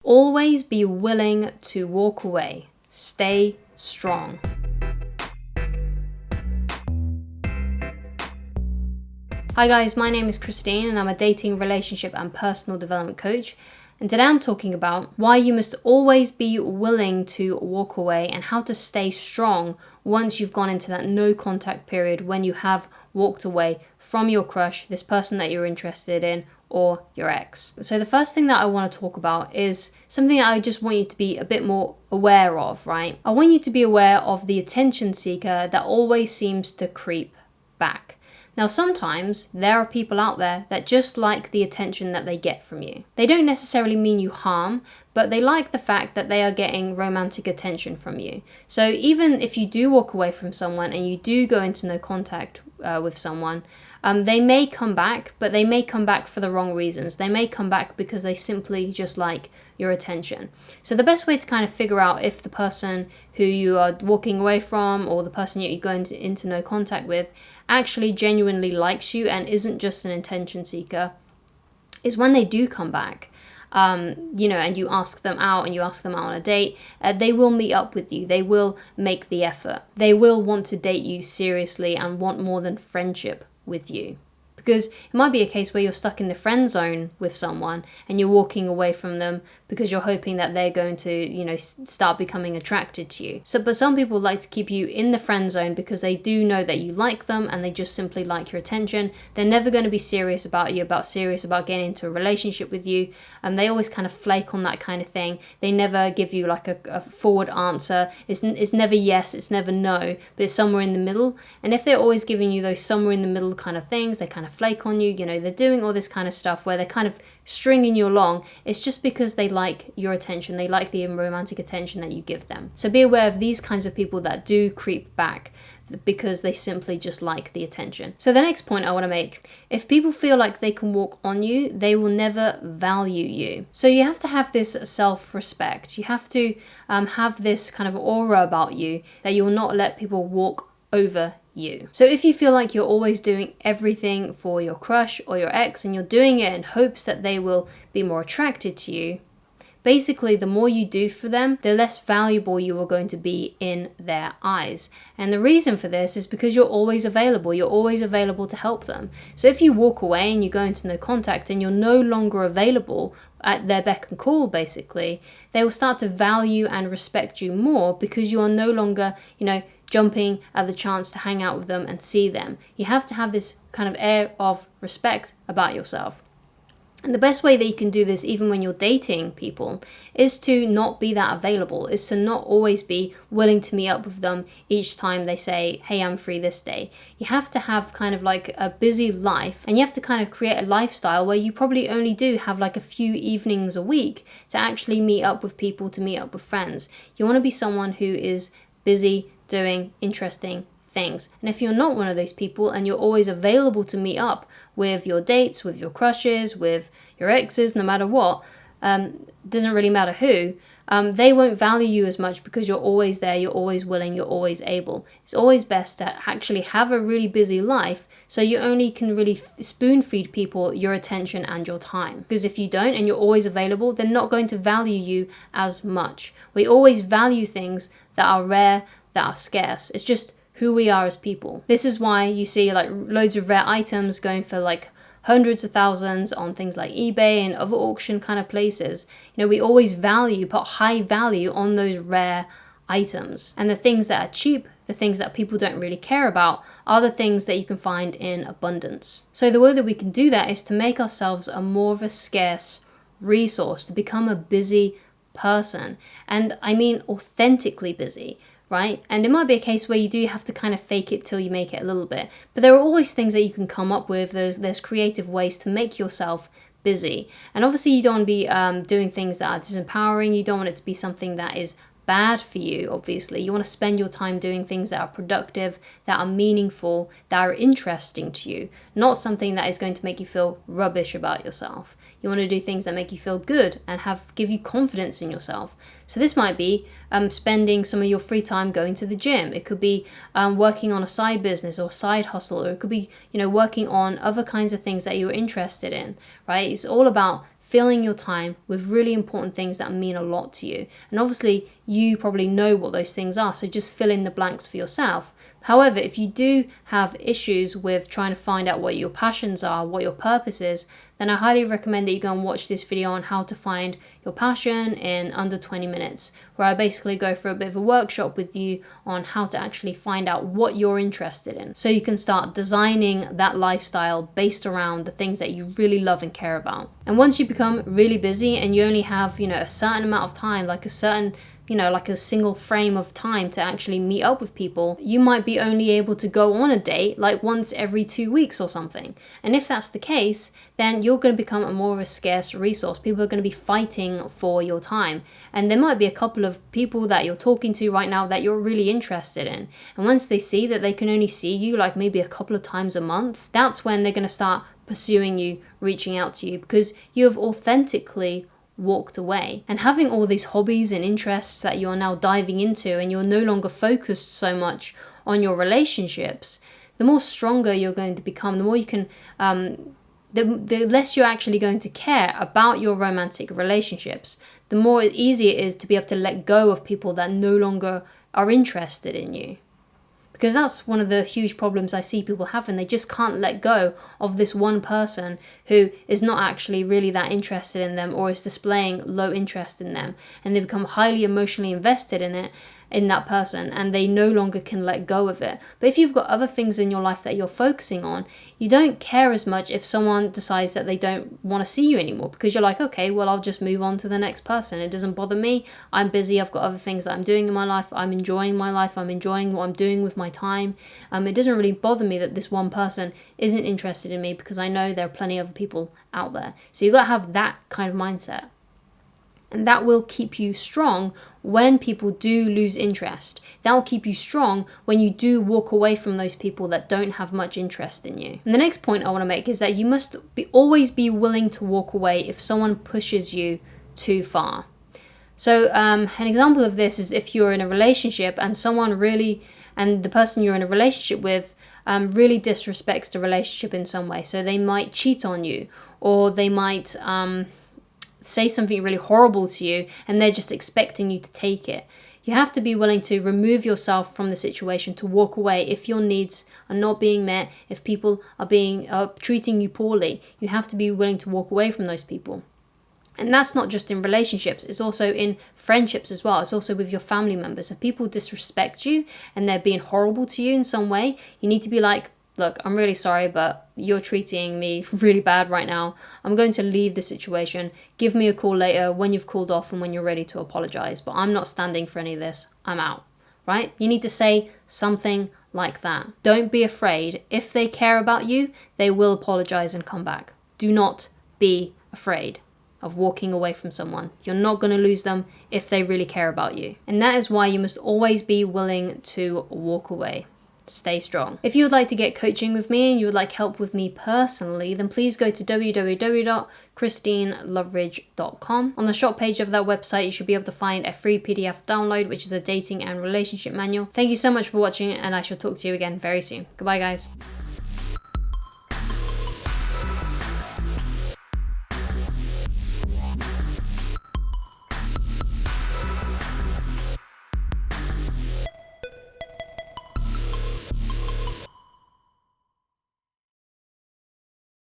always be willing to walk away. Stay strong. Hi guys, my name is Christine and I'm a dating, relationship and personal development coach. And today I'm talking about why you must always be willing to walk away and how to stay strong once you've gone into that no contact period, when you have walked away from your crush, this person that you're interested in, or your ex. So the first thing that I want to talk about is something that I just want you to be a bit more aware of, right? I want you to be aware of the attention seeker that always seems to creep back. Now, sometimes there are people out there that just like the attention that they get from you. They don't necessarily mean you harm, but they like the fact that they are getting romantic attention from you. So even if you do walk away from someone and you do go into no contact with someone, they may come back, but they may come back for the wrong reasons. They may come back because they simply just like your attention. So the best way to kind of figure out if the person who you are walking away from or the person you're going into no contact with actually genuinely likes you and isn't just an attention seeker is when they do come back. And you ask them out and you ask them out on a date, they will meet up with you. They will make the effort. They will want to date you seriously and want more than friendship with you. Because it might be a case where you're stuck in the friend zone with someone and you're walking away from them because you're hoping that they're going to, start becoming attracted to you. But some people like to keep you in the friend zone because they do know that you like them and they just simply like your attention. They're never going to be serious about you, serious about getting into a relationship with you. And they always kind of flake on that kind of thing. They never give you like a forward answer. It's never yes, it's never no, but it's somewhere in the middle. And if they're always giving you those somewhere in the middle kind of things, they kind of flake on you, they're doing all this kind of stuff where they're kind of stringing you along. It's just because they like your attention. They like the romantic attention that you give them. So be aware of these kinds of people that do creep back because they simply just like the attention. So the next point I want to make, if people feel like they can walk on you, they will never value you. So you have to have this self-respect. You have to have this kind of aura about you that you will not let people walk over you. So if you feel like you're always doing everything for your crush or your ex and you're doing it in hopes that they will be more attracted to you, basically the more you do for them, the less valuable you are going to be in their eyes. And the reason for this is because you're always available. You're always available to help them. So if you walk away and you go into no contact and you're no longer available at their beck and call, basically, they will start to value and respect you more because you are no longer, jumping at the chance to hang out with them and see them. You have to have this kind of air of respect about yourself. And the best way that you can do this, even when you're dating people, is to not be that available, is to not always be willing to meet up with them each time they say, hey, I'm free this day. You have to have kind of like a busy life, and you have to kind of create a lifestyle where you probably only do have like a few evenings a week to actually meet up with people, to meet up with friends. You want to be someone who is busy doing interesting things. And if you're not one of those people and you're always available to meet up with your dates, with your crushes, with your exes, no matter what, doesn't really matter who, they won't value you as much because you're always there, you're always willing, you're always able. It's always best to actually have a really busy life so you only can really spoon feed people your attention and your time. Because if you don't and you're always available, they're not going to value you as much. We always value things that are rare, that are scarce. It's just who we are as people. This is why you see like loads of rare items going for like hundreds of thousands on things like eBay and other auction kind of places. We always put high value on those rare items. And the things that are cheap, the things that people don't really care about, are the things that you can find in abundance. So the way that we can do that is to make ourselves a more of a scarce resource, to become a busy person. And I mean authentically busy. Right? And it might be a case where you do have to kind of fake it till you make it a little bit. But there are always things that you can come up with. There's creative ways to make yourself busy. And obviously you don't want to be doing things that are disempowering. You don't want it to be something that is bad for you, obviously. You want to spend your time doing things that are productive, that are meaningful, that are interesting to you, not something that is going to make you feel rubbish about yourself. You want to do things that make you feel good and give you confidence in yourself. So this might be spending some of your free time going to the gym. It could be working on a side business or side hustle, or it could be, working on other kinds of things that you're interested in, right? It's all about filling your time with really important things that mean a lot to you. And obviously, you probably know what those things are, so just fill in the blanks for yourself. However, if you do have issues with trying to find out what your passions are, what your purpose is, then I highly recommend that you go and watch this video on how to find your passion in under 20 minutes, where I basically go through a bit of a workshop with you on how to actually find out what you're interested in, so you can start designing that lifestyle based around the things that you really love and care about. And once you become really busy and you only have, a certain amount of time, like a certain like a single frame of time to actually meet up with people, you might be only able to go on a date like once every 2 weeks or something. And if that's the case, then you're going to become a more of a scarce resource. People are going to be fighting for your time. And there might be a couple of people that you're talking to right now that you're really interested in. And once they see that they can only see you like maybe a couple of times a month, that's when they're going to start pursuing you, reaching out to you, because you have authentically walked away. And having all these hobbies and interests that you're now diving into, and you're no longer focused so much on your relationships, the more stronger you're going to become, the more you can the less you're actually going to care about your romantic relationships, the more easy it is to be able to let go of people that no longer are interested in you. Because that's one of the huge problems I see people having. They just can't let go of this one person who is not actually really that interested in them, or is displaying low interest in them. And they become highly emotionally invested in that person, and they no longer can let go of it. But if you've got other things in your life that you're focusing on, you don't care as much if someone decides that they don't want to see you anymore, because you're like, okay, well, I'll just move on to the next person. It doesn't bother me. I'm busy. I've got other things that I'm doing in my life. I'm enjoying my life. I'm enjoying what I'm doing with my time. It doesn't really bother me that this one person isn't interested in me, because I know there are plenty of other people out there. So you've got to have that kind of mindset. And that will keep you strong when people do lose interest. That will keep you strong when you do walk away from those people that don't have much interest in you. And the next point I want to make is that you must always be willing to walk away if someone pushes you too far. So an example of this is if you're in a relationship and the person you're in a relationship with really disrespects the relationship in some way. So they might cheat on you, or they might say something really horrible to you, and they're just expecting you to take it. You have to be willing to remove yourself from the situation, to walk away if your needs are not being met, if people are treating you poorly. You have to be willing to walk away from those people. And that's not just in relationships, it's also in friendships as well. It's also with your family members. If people disrespect you and they're being horrible to you in some way, you need to be like, look, I'm really sorry, but you're treating me really bad right now. I'm going to leave the situation. Give me a call later when you've cooled off and when you're ready to apologize. But I'm not standing for any of this. I'm out, right? You need to say something like that. Don't be afraid. If they care about you, they will apologize and come back. Do not be afraid of walking away from someone. You're not going to lose them if they really care about you. And that is why you must always be willing to walk away. Stay strong. If you would like to get coaching with me and you would like help with me personally, then please go to www.christineloveridge.com. On the shop page of that website, you should be able to find a free PDF download, which is a dating and relationship manual. Thank you so much for watching, and I shall talk to you again very soon. Goodbye, guys.